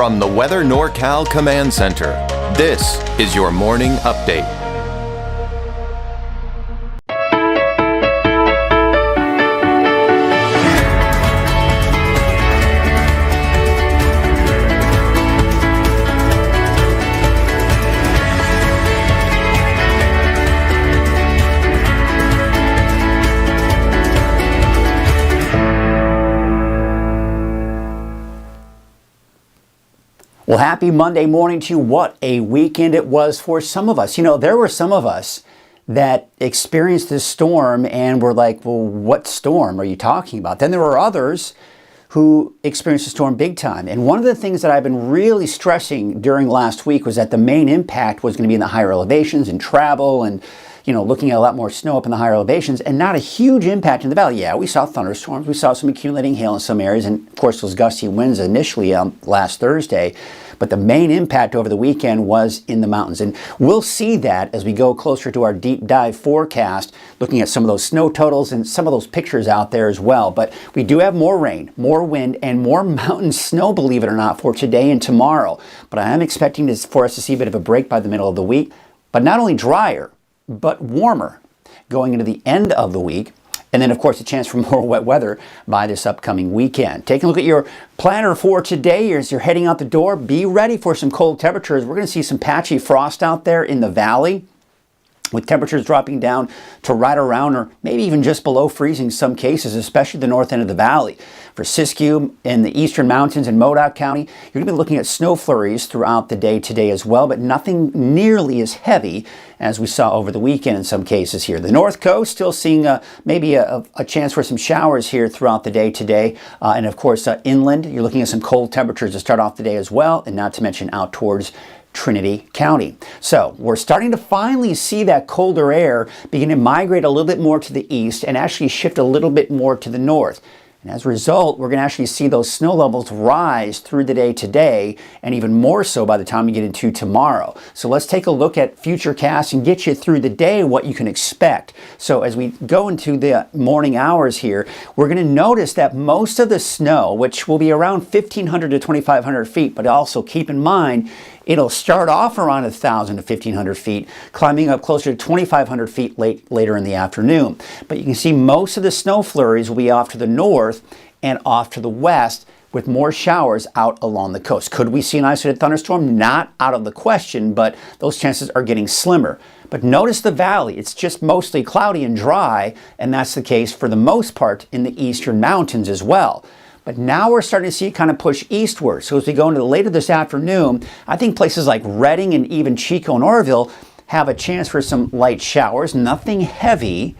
From the Weather NorCal Command Center, this is your morning update. Well, happy Monday morning to you. What a weekend it was for some of us. You know, there were some of us that experienced this storm and were like, well, what storm are you talking about? Then there were others who experienced the storm big time. And one of the things that I've been really stressing during last week was that the main impact was going to be in the higher elevations and travel and, you know, looking at a lot more snow up in the higher elevations and not a huge impact in the valley. Yeah, we saw thunderstorms. We saw some accumulating hail in some areas and, of course, those gusty winds initially last Thursday. But the main impact over the weekend was in the mountains. And we'll see that as we go closer to our deep dive forecast, looking at some of those snow totals and some of those pictures out there as well. But we do have more rain, more wind, and more mountain snow, believe it or not, for today and tomorrow. But I am expecting this for us to see a bit of a break by the middle of the week. But not only drier, but warmer going into the end of the week. And then, of course, a chance for more wet weather by this upcoming weekend. Taking a look at your planner for today as you're heading out the door, be ready for some cold temperatures. We're going to see some patchy frost out there in the valley, with temperatures dropping down to right around or maybe even just below freezing in some cases, especially the north end of the valley. For Siskiyou in the eastern mountains in Modoc County, you're going to be looking at snow flurries throughout the day today as well, but nothing nearly as heavy as we saw over the weekend in some cases here. The North Coast still seeing maybe a chance for some showers here throughout the day today. And of course, inland, you're looking at some cold temperatures to start off the day as well, and not to mention out towards Trinity County. So we're starting to finally see that colder air begin to migrate a little bit more to the east and actually shift a little bit more to the north. And as a result, we're going to actually see those snow levels rise through the day today and even more so by the time we get into tomorrow. So let's take a look at futurecasts and get you through the day what you can expect. So as we go into the morning hours here, we're going to notice that most of the snow, which will be around 1,500 to 2,500 feet, but also keep in mind, it'll start off around 1,000 to 1,500 feet, climbing up closer to 2,500 feet later in the afternoon. But you can see most of the snow flurries will be off to the north and off to the west, with more showers out along the coast. Could we see an isolated thunderstorm? Not out of the question, but those chances are getting slimmer. But notice the valley, it's just mostly cloudy and dry, and that's the case for the most part in the eastern mountains as well. But now we're starting to see it kind of push eastward. So as we go into later this afternoon, I think places like Redding and even Chico and Orville have a chance for some light showers, nothing heavy.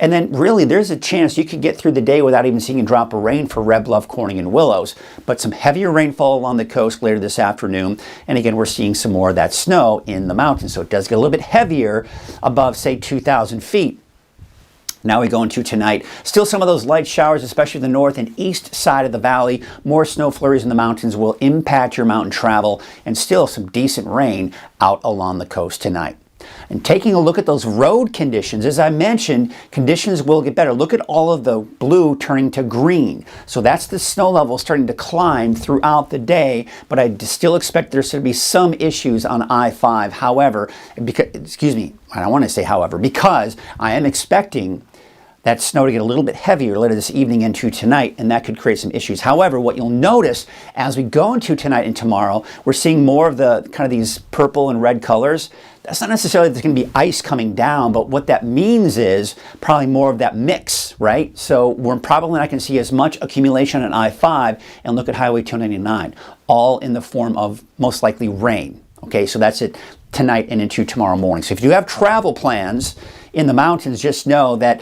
And then really there's a chance you could get through the day without even seeing a drop of rain for Red Bluff, Corning, and Willows. But some heavier rainfall along the coast later this afternoon. And again, we're seeing some more of that snow in the mountains. So it does get a little bit heavier above, say, 2,000 feet. Now we go into tonight. Still some of those light showers, especially the north and east side of the valley. More snow flurries in the mountains will impact your mountain travel, and still some decent rain out along the coast tonight. And taking a look at those road conditions, as I mentioned, conditions will get better. Look at all of the blue turning to green. So that's the snow level starting to climb throughout the day, but I still expect there's going to be some issues on I-5. However, because I am expecting that snow to get a little bit heavier later this evening into tonight, and that could create some issues. However, what you'll notice as we go into tonight and tomorrow, we're seeing more of the kind of these purple and red colors. That's not necessarily that there's going to be ice coming down, but what that means is probably more of that mix, right? So we're probably not going to see as much accumulation on I-5, and look at Highway 299, all in the form of most likely rain. Okay, so that's it tonight and into tomorrow morning. So if you have travel plans in the mountains, just know that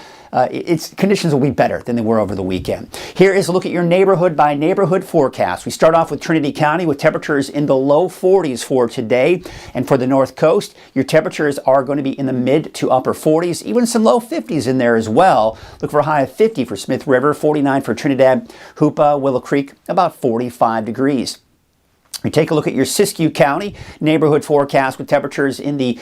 conditions will be better than they were over the weekend. Here is a look at your neighborhood by neighborhood forecast. We start off with Trinity County with temperatures in the low 40s for today. And for the North Coast, your temperatures are going to be in the mid to upper 40s, even some low 50s in there as well. Look for a high of 50 for Smith River, 49 for Trinidad, Hoopa, Willow Creek, about 45 degrees. We take a look at your Siskiyou County neighborhood forecast with temperatures in the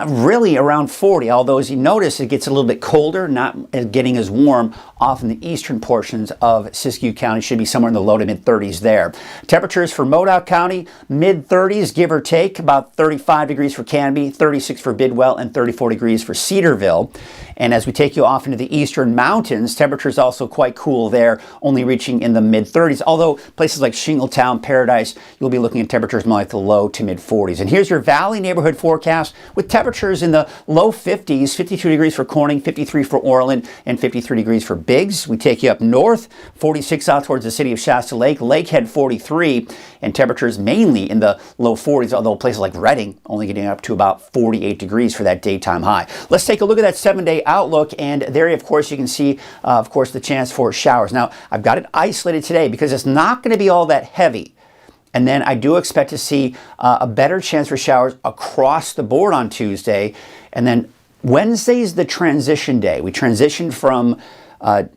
really around 40, although as you notice it gets a little bit colder, not getting as warm off in the eastern portions of Siskiyou County. Should be somewhere in the low to mid 30s there. Temperatures for Modoc County, mid 30s give or take, about 35 degrees for Canby, 36 for Bidwell, and 34 degrees for Cedarville. And as we take you off into the eastern mountains, temperatures also quite cool there, only reaching in the mid 30s. Although places like Shingletown, Paradise, you'll be looking at temperatures more like the low to mid 40s. And here's your Valley neighborhood forecast with temperatures in the low 50s, 52 degrees for Corning, 53 for Orland, and 53 degrees for Biggs. We take you up north, 46 out towards the city of Shasta Lake, Lakehead 43, and temperatures mainly in the low 40s, although places like Redding only getting up to about 48 degrees for that daytime high. Let's take a look at that 7-day outlook, and there, of course, you can see, of course, the chance for showers. Now, I've got it isolated today because it's not going to be all that heavy. And then I do expect to see a better chance for showers across the board on Tuesday. And then Wednesday is the transition day. We transition from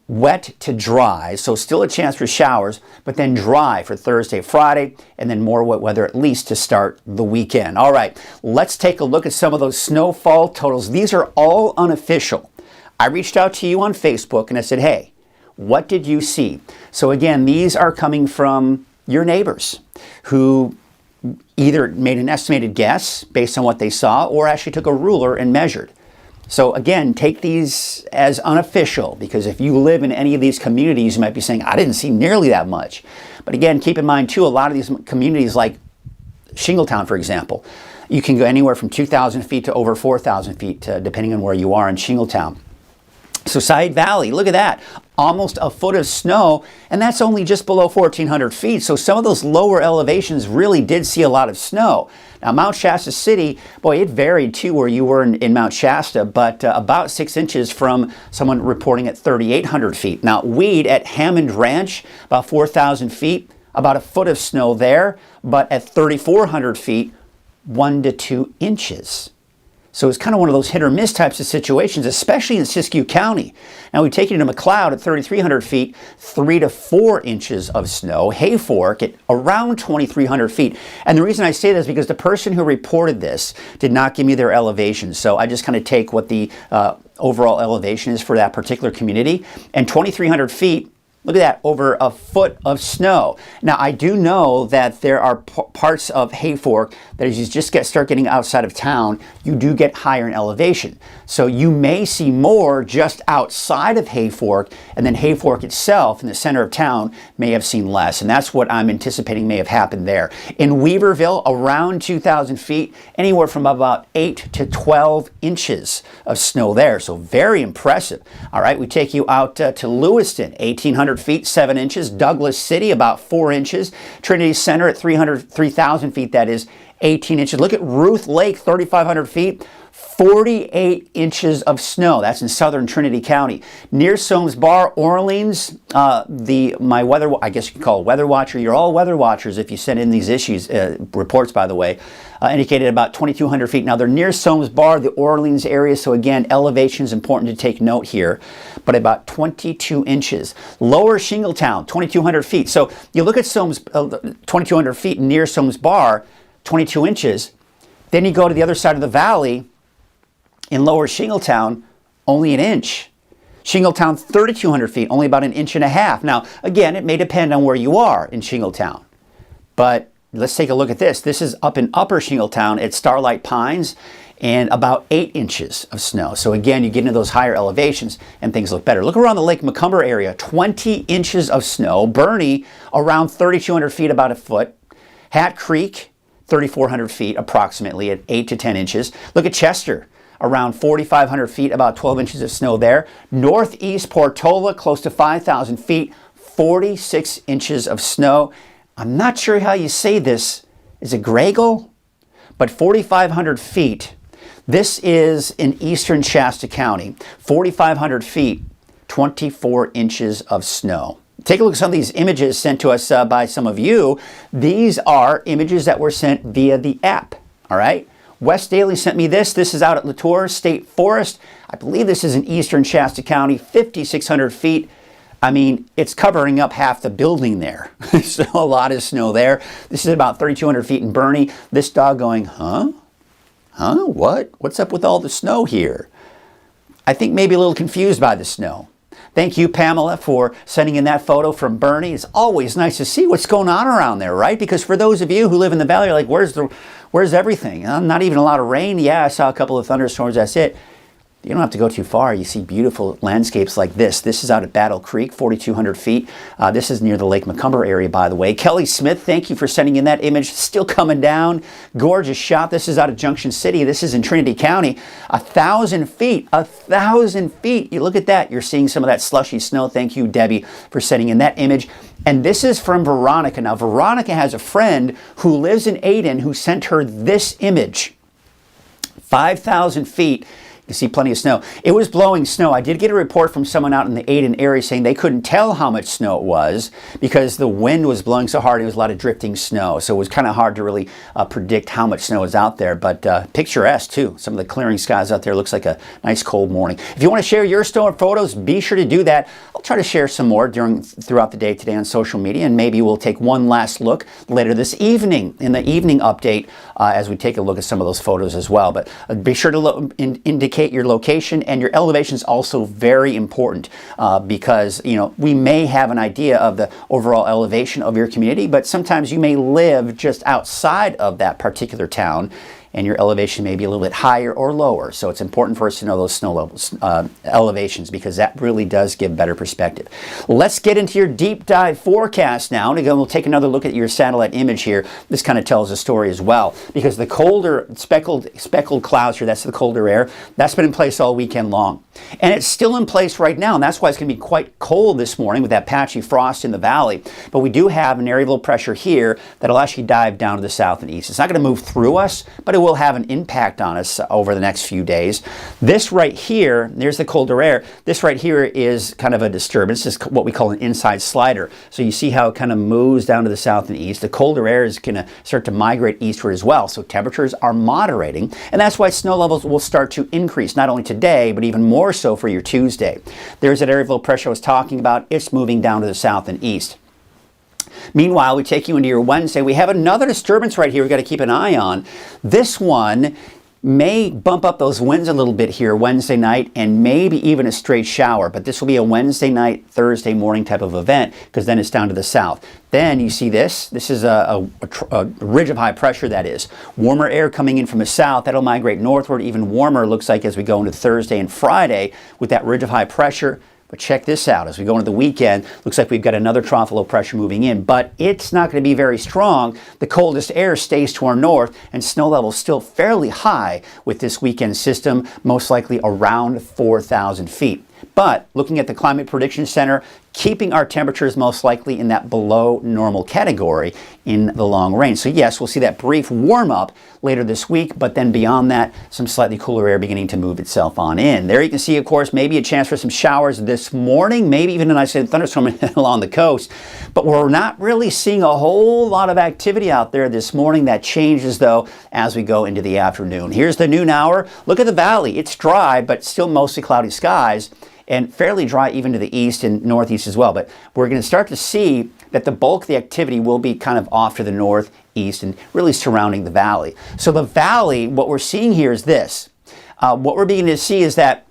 wet to dry, so still a chance for showers, but then dry for Thursday, Friday, and then more wet weather at least to start the weekend. All right, let's take a look at some of those snowfall totals. These are all unofficial. I reached out to you on Facebook and I said, hey, what did you see? So again, these are coming from your neighbors who either made an estimated guess based on what they saw or actually took a ruler and measured. So again, take these as unofficial, because if you live in any of these communities, you might be saying, I didn't see nearly that much. But again, keep in mind too, a lot of these communities like Shingletown, for example, you can go anywhere from 2,000 feet to over 4,000 feet, depending on where you are in Shingletown. So Side Valley, look at that, almost a foot of snow, and that's only just below 1,400 feet. So some of those lower elevations really did see a lot of snow. Now Mount Shasta City, boy, it varied too where you were in Mount Shasta, but about 6 inches from someone reporting at 3,800 feet. Now Weed at Hammond Ranch, about 4,000 feet, about a foot of snow there, but at 3,400 feet, 1 to 2 inches. So it's kind of one of those hit or miss types of situations, especially in Siskiyou County. Now we take it into McLeod at 3,300 feet, 3 to 4 inches of snow. Hayfork at around 2,300 feet. And the reason I say this is because the person who reported this did not give me their elevation. So I just kind of take what the overall elevation is for that particular community. And 2,300 feet, look at that, over a foot of snow. Now, I do know that there are parts of Hayfork that as you just start getting outside of town, you do get higher in elevation. So you may see more just outside of Hayfork, and then Hayfork itself in the center of town may have seen less. And that's what I'm anticipating may have happened there. In Weaverville, around 2,000 feet, anywhere from about 8 to 12 inches of snow there. So very impressive. All right, we take you out to Lewiston, 1,800 feet, 7 inches. Douglas City, about 4 inches. Trinity Center at 3,000 feet, that is 18 inches. Look at Ruth Lake, 3,500 feet, 48 inches of snow. That's in southern Trinity County. Near Soames Bar, Orleans, my weather, I guess you could call it weather watcher. You're all weather watchers if you send in these reports, by the way, indicated about 2,200 feet. Now they're near Soames Bar, the Orleans area, so again, elevation is important to take note here, but about 22 inches. Lower Shingletown, 2,200 feet. So you look at Soames, 2,200 feet near Soames Bar, 22 inches. Then you go to the other side of the valley in Lower Shingletown, only an inch. Shingletown, 3,200 feet, only about an inch and a half. Now, again, it may depend on where you are in Shingletown, but let's take a look at this. This is up in Upper Shingletown at Starlight Pines, and about 8 inches of snow. So again, you get into those higher elevations and things look better. Look around the Lake Macomber area, 20 inches of snow. Bernie, around 3,200 feet, about a foot. Hat Creek, 3,400 feet approximately at 8 to 10 inches. Look at Chester, around 4,500 feet, about 12 inches of snow there. Northeast Portola, close to 5,000 feet, 46 inches of snow. I'm not sure how you say this. Is it Gragle? But 4,500 feet. This is in eastern Shasta County. 4,500 feet, 24 inches of snow. Take a look at some of these images sent to us by some of you. These are images that were sent via the app, all right? Wes Daly sent me this. This is out at Latour State Forest. I believe this is in eastern Shasta County, 5,600 feet. I mean, it's covering up half the building there. So a lot of snow there. This is about 3,200 feet in Bernie. This dog going, huh? Huh? What? What's up with all the snow here? I think maybe a little confused by the snow. Thank you, Pamela, for sending in that photo from Bernie. It's always nice to see what's going on around there, right? Because for those of you who live in the valley, you're like, where's everything? Not even a lot of rain. Yeah, I saw a couple of thunderstorms. That's it. You don't have to go too far. You see beautiful landscapes like this. This is out at Battle Creek, 4,200 feet. This is near the Lake Macomber area, by the way. Kelly Smith, thank you for sending in that image. Still coming down. Gorgeous shot. This is out of Junction City. This is in Trinity County. 1,000 feet. 1,000 feet. You look at that. You're seeing some of that slushy snow. Thank you, Debbie, for sending in that image. And this is from Veronica. Now, Veronica has a friend who lives in Aden who sent her this image. 5,000 feet. You see plenty of snow. It was blowing snow. I did get a report from someone out in the Aden area saying they couldn't tell how much snow it was because the wind was blowing so hard. It was a lot of drifting snow. So it was kind of hard to really predict how much snow is out there. But picturesque too. Some of the clearing skies out there. Looks like a nice cold morning. If you want to share your snow photos, be sure to do that. I'll try to share some more throughout the day today on social media. And maybe we'll take one last look later this evening in the evening update as we take a look at some of those photos as well. But be sure to indicate your location, and your elevation is also very important because we may have an idea of the overall elevation of your community, but sometimes you may live just outside of that particular town and your elevation may be a little bit higher or lower. So it's important for us to know those snow levels, elevations, because that really does give better perspective. Let's get into your deep dive forecast now. And again, we'll take another look at your satellite image here. This kind of tells a story as well, because the colder speckled clouds here, that's the colder air, that's been in place all weekend long. And it's still in place right now, and that's why it's going to be quite cold this morning with that patchy frost in the valley. But we do have an area of low pressure here that'll actually dive down to the south and east. It's not going to move through us, but it will have an impact on us over the next few days. This right here, there's the colder air. This right here is kind of a disturbance. This is what we call an inside slider. So you see how it kind of moves down to the south and east. The colder air is going to start to migrate eastward as well. So temperatures are moderating, and that's why snow levels will start to increase, not only today, but even more so for your Tuesday. There's that area of low pressure I was talking about. It's moving down to the south and east. Meanwhile, we take you into your Wednesday. We have another disturbance right here we've got to keep an eye on. This one may bump up those winds a little bit here Wednesday night and maybe even a straight shower. But this will be a Wednesday night, Thursday morning type of event because then it's down to the south. Then you see this. This is a ridge of high pressure, that is. Warmer air coming in from the south. That'll migrate northward. Even warmer looks like as we go into Thursday and Friday with that ridge of high pressure. But check this out. As we go into the weekend, looks like we've got another trough of low pressure moving in, but it's not going to be very strong. The coldest air stays to our north, and snow levels still fairly high with this weekend system, most likely around 4,000 feet. But looking at the Climate Prediction Center, keeping our temperatures most likely in that below normal category in the long range. So yes, we'll see that brief warm up later this week, but then beyond that, some slightly cooler air beginning to move itself on in. There you can see, of course, maybe a chance for some showers this morning, maybe even a nice thunderstorm along the coast. But we're not really seeing a whole lot of activity out there this morning. That changes, though, as we go into the afternoon. Here's the noon hour. Look at the valley. It's dry, but still mostly cloudy skies, and fairly dry even to the east and northeast as well. But we're going to start to see that the bulk of the activity will be kind of off to the northeast and really surrounding the valley. So the valley, what we're seeing here is this. What we're beginning to see is that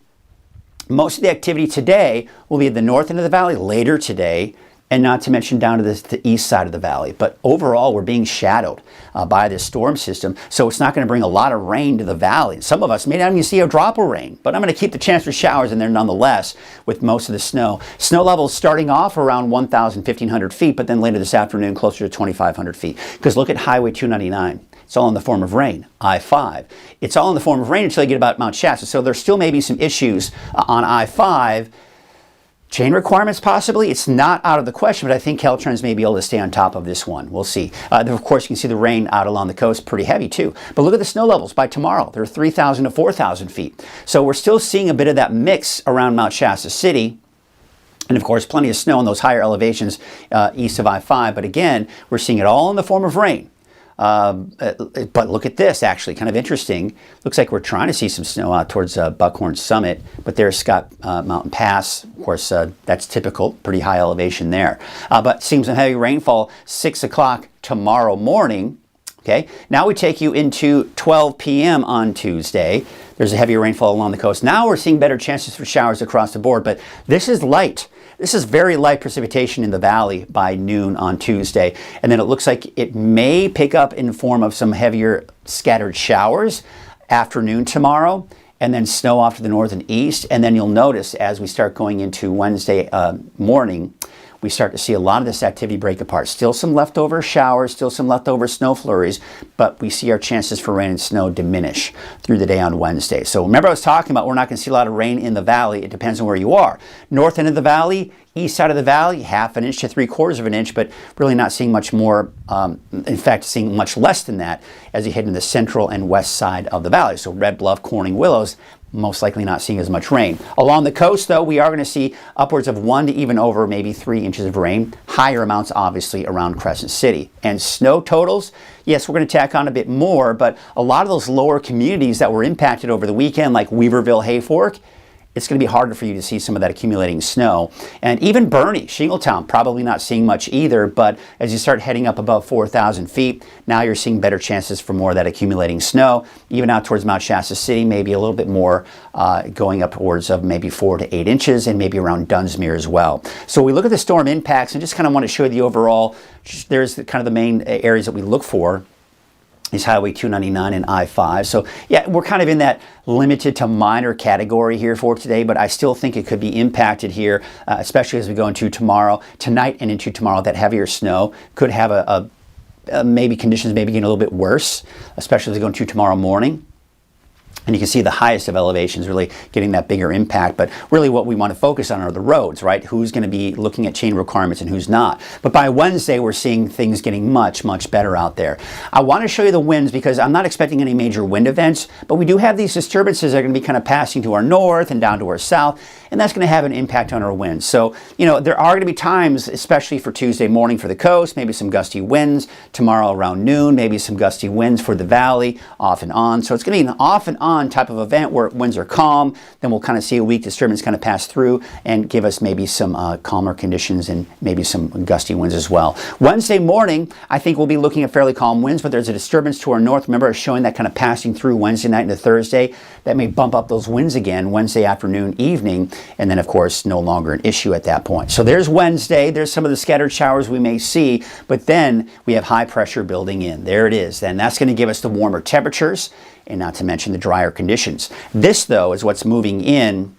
most of the activity today will be at the north end of the valley later today, and not to mention down to the east side of the valley. But overall, we're being shadowed by this storm system, so it's not going to bring a lot of rain to the valley. Some of us may not even see a drop of rain, but I'm going to keep the chance for showers in there nonetheless with most of the snow. Snow levels starting off around 1,000, 1,500 feet, but then later this afternoon closer to 2,500 feet. Because look at Highway 299. It's all in the form of rain. I-5. It's all in the form of rain until you get about Mount Shasta. So there still may be some issues on I-5. Chain requirements possibly. It's not out of the question, but I think Caltrans may be able to stay on top of this one. We'll see. Of course, you can see the rain out along the coast, pretty heavy too. But look at the snow levels by tomorrow. They're 3,000 to 4,000 feet. So we're still seeing a bit of that mix around Mount Shasta City. And of course, plenty of snow in those higher elevations east of I-5. But again, we're seeing it all in the form of rain. But look at this, actually, kind of interesting. Looks like we're trying to see some snow out towards Buckhorn Summit, but there's Scott Mountain Pass. Of course, that's typical, pretty high elevation there. But seeing some heavy rainfall 6 o'clock tomorrow morning. Okay, now we take you into 12 p.m. on Tuesday. There's a heavy rainfall along the coast. Now we're seeing better chances for showers across the board, but this is light. This is very light precipitation in the valley by noon on Tuesday. And then it looks like it may pick up in the form of some heavier scattered showers afternoon tomorrow, and then snow off to the north and east. And then you'll notice as we start going into Wednesday morning, we start to see a lot of this activity break apart. Still some leftover showers, still some leftover snow flurries, but we see our chances for rain and snow diminish through the day on Wednesday. So remember I was talking about we're not going to see a lot of rain in the valley. It depends on where you are. North end of the valley, east side of the valley, 1/2 inch to 3/4 of an inch, but really not seeing much more, in fact, seeing much less than that as you head into the central and west side of the valley. So Red Bluff, Corning, Willows, most likely not seeing as much rain. Along the coast, though, we are going to see upwards of 1 to even over maybe 3 inches of rain. Higher amounts, obviously, around Crescent City. And snow totals, yes, we're going to tack on a bit more, but a lot of those lower communities that were impacted over the weekend, like Weaverville, Hayfork, it's going to be harder for you to see some of that accumulating snow. And even Bernie, Shingletown, probably not seeing much either, but as you start heading up above 4,000 feet, now you're seeing better chances for more of that accumulating snow. Even out towards Mount Shasta City, maybe a little bit more going upwards of maybe 4 to 8 inches, and maybe around Dunsmuir as well. So we look at the storm impacts and just kind of want to show you the overall, there's kind of the main areas that we look for. Is Highway 299 and I-5. So yeah, we're kind of in that limited to minor category here for today, but I still think it could be impacted here, especially as we go into tomorrow, tonight and into tomorrow. That heavier snow could have maybe conditions maybe getting a little bit worse, especially as we go into tomorrow morning. And you can see the highest of elevations really getting that bigger impact. But really what we want to focus on are the roads, right? Who's going to be looking at chain requirements and who's not. But by Wednesday, we're seeing things getting much, much better out there. I want to show you the winds because I'm not expecting any major wind events, but we do have these disturbances that are going to be kind of passing to our north and down to our south, and that's going to have an impact on our winds. So, you know, there are going to be times, especially for Tuesday morning for the coast, maybe some gusty winds. Tomorrow around noon, maybe some gusty winds for the valley, off and on. So it's going to be an off and on type of event where winds are calm. Then we'll kind of see a weak disturbance kind of pass through and give us maybe some calmer conditions and maybe some gusty winds as well. Wednesday morning, I think we'll be looking at fairly calm winds, but there's a disturbance to our north. Remember, I was showing that kind of passing through Wednesday night into Thursday. That may bump up those winds again Wednesday afternoon, evening, and then, of course, no longer an issue at that point. So there's Wednesday. There's some of the scattered showers we may see, but then we have high pressure building in. There it is. Then that's going to give us the warmer temperatures, and not to mention the drier conditions. This, though, is what's moving in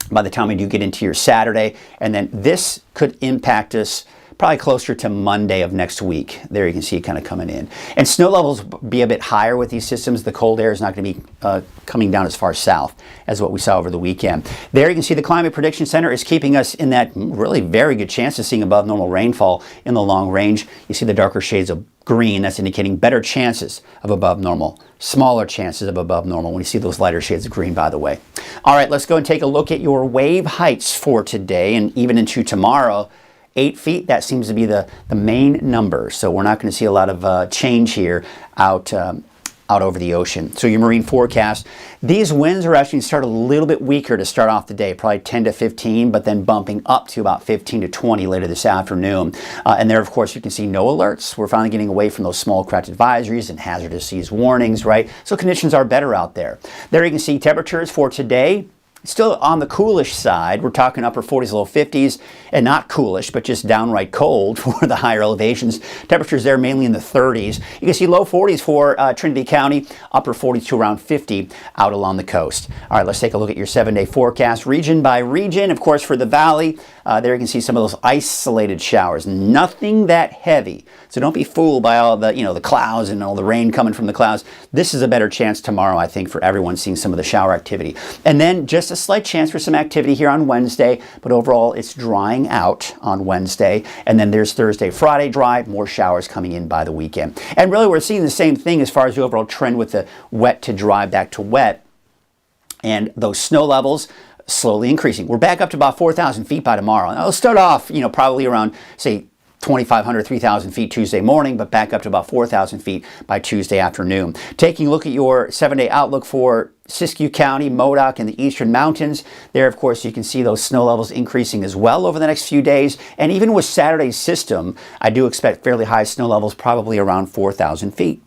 by the time we do get into your Saturday, and then this could impact us probably closer to Monday of next week. There you can see it kind of coming in. And snow levels be a bit higher with these systems. The cold air is not going to be coming down as far south as what we saw over the weekend. There you can see the Climate Prediction Center is keeping us in that really very good chance of seeing above normal rainfall in the long range. You see the darker shades of green, that's indicating better chances of above normal, smaller chances of above normal when you see those lighter shades of green, by the way. All right, let's go and take a look at your wave heights for today and even into tomorrow. 8 feet, that seems to be the main number. So we're not going to see a lot of change here out over the ocean. So your marine forecast, these winds are actually going to start a little bit weaker to start off the day, probably 10 to 15, but then bumping up to about 15 to 20 later this afternoon. And there, of course, you can see no alerts. We're finally getting away from those small craft advisories and hazardous seas warnings, right? So conditions are better out there. There you can see temperatures for today. Still on the coolish side. We're talking upper 40s, low 50s, and not coolish, but just downright cold for the higher elevations. Temperatures there mainly in the 30s. You can see low 40s for Trinity County, upper 40s to around 50 out along the coast. All right, let's take a look at your 7-day forecast region by region. Of course, for the valley, there you can see some of those isolated showers. Nothing that heavy. So don't be fooled by all the, the clouds and all the rain coming from the clouds. This is a better chance tomorrow, I think, for everyone seeing some of the shower activity. And then just a slight chance for some activity here on Wednesday, but overall it's drying out on Wednesday. And then there's Thursday, Friday dry, more showers coming in by the weekend. And really we're seeing the same thing as far as the overall trend with the wet to dry back to wet. And those snow levels slowly increasing. We're back up to about 4,000 feet by tomorrow. And it'll start off, probably around, say, 2,500, 3,000 feet Tuesday morning, but back up to about 4,000 feet by Tuesday afternoon. Taking a look at your 7-day outlook for Siskiyou County, Modoc, and the eastern mountains. There, of course, you can see those snow levels increasing as well over the next few days. And even with Saturday's system, I do expect fairly high snow levels, probably around 4,000 feet.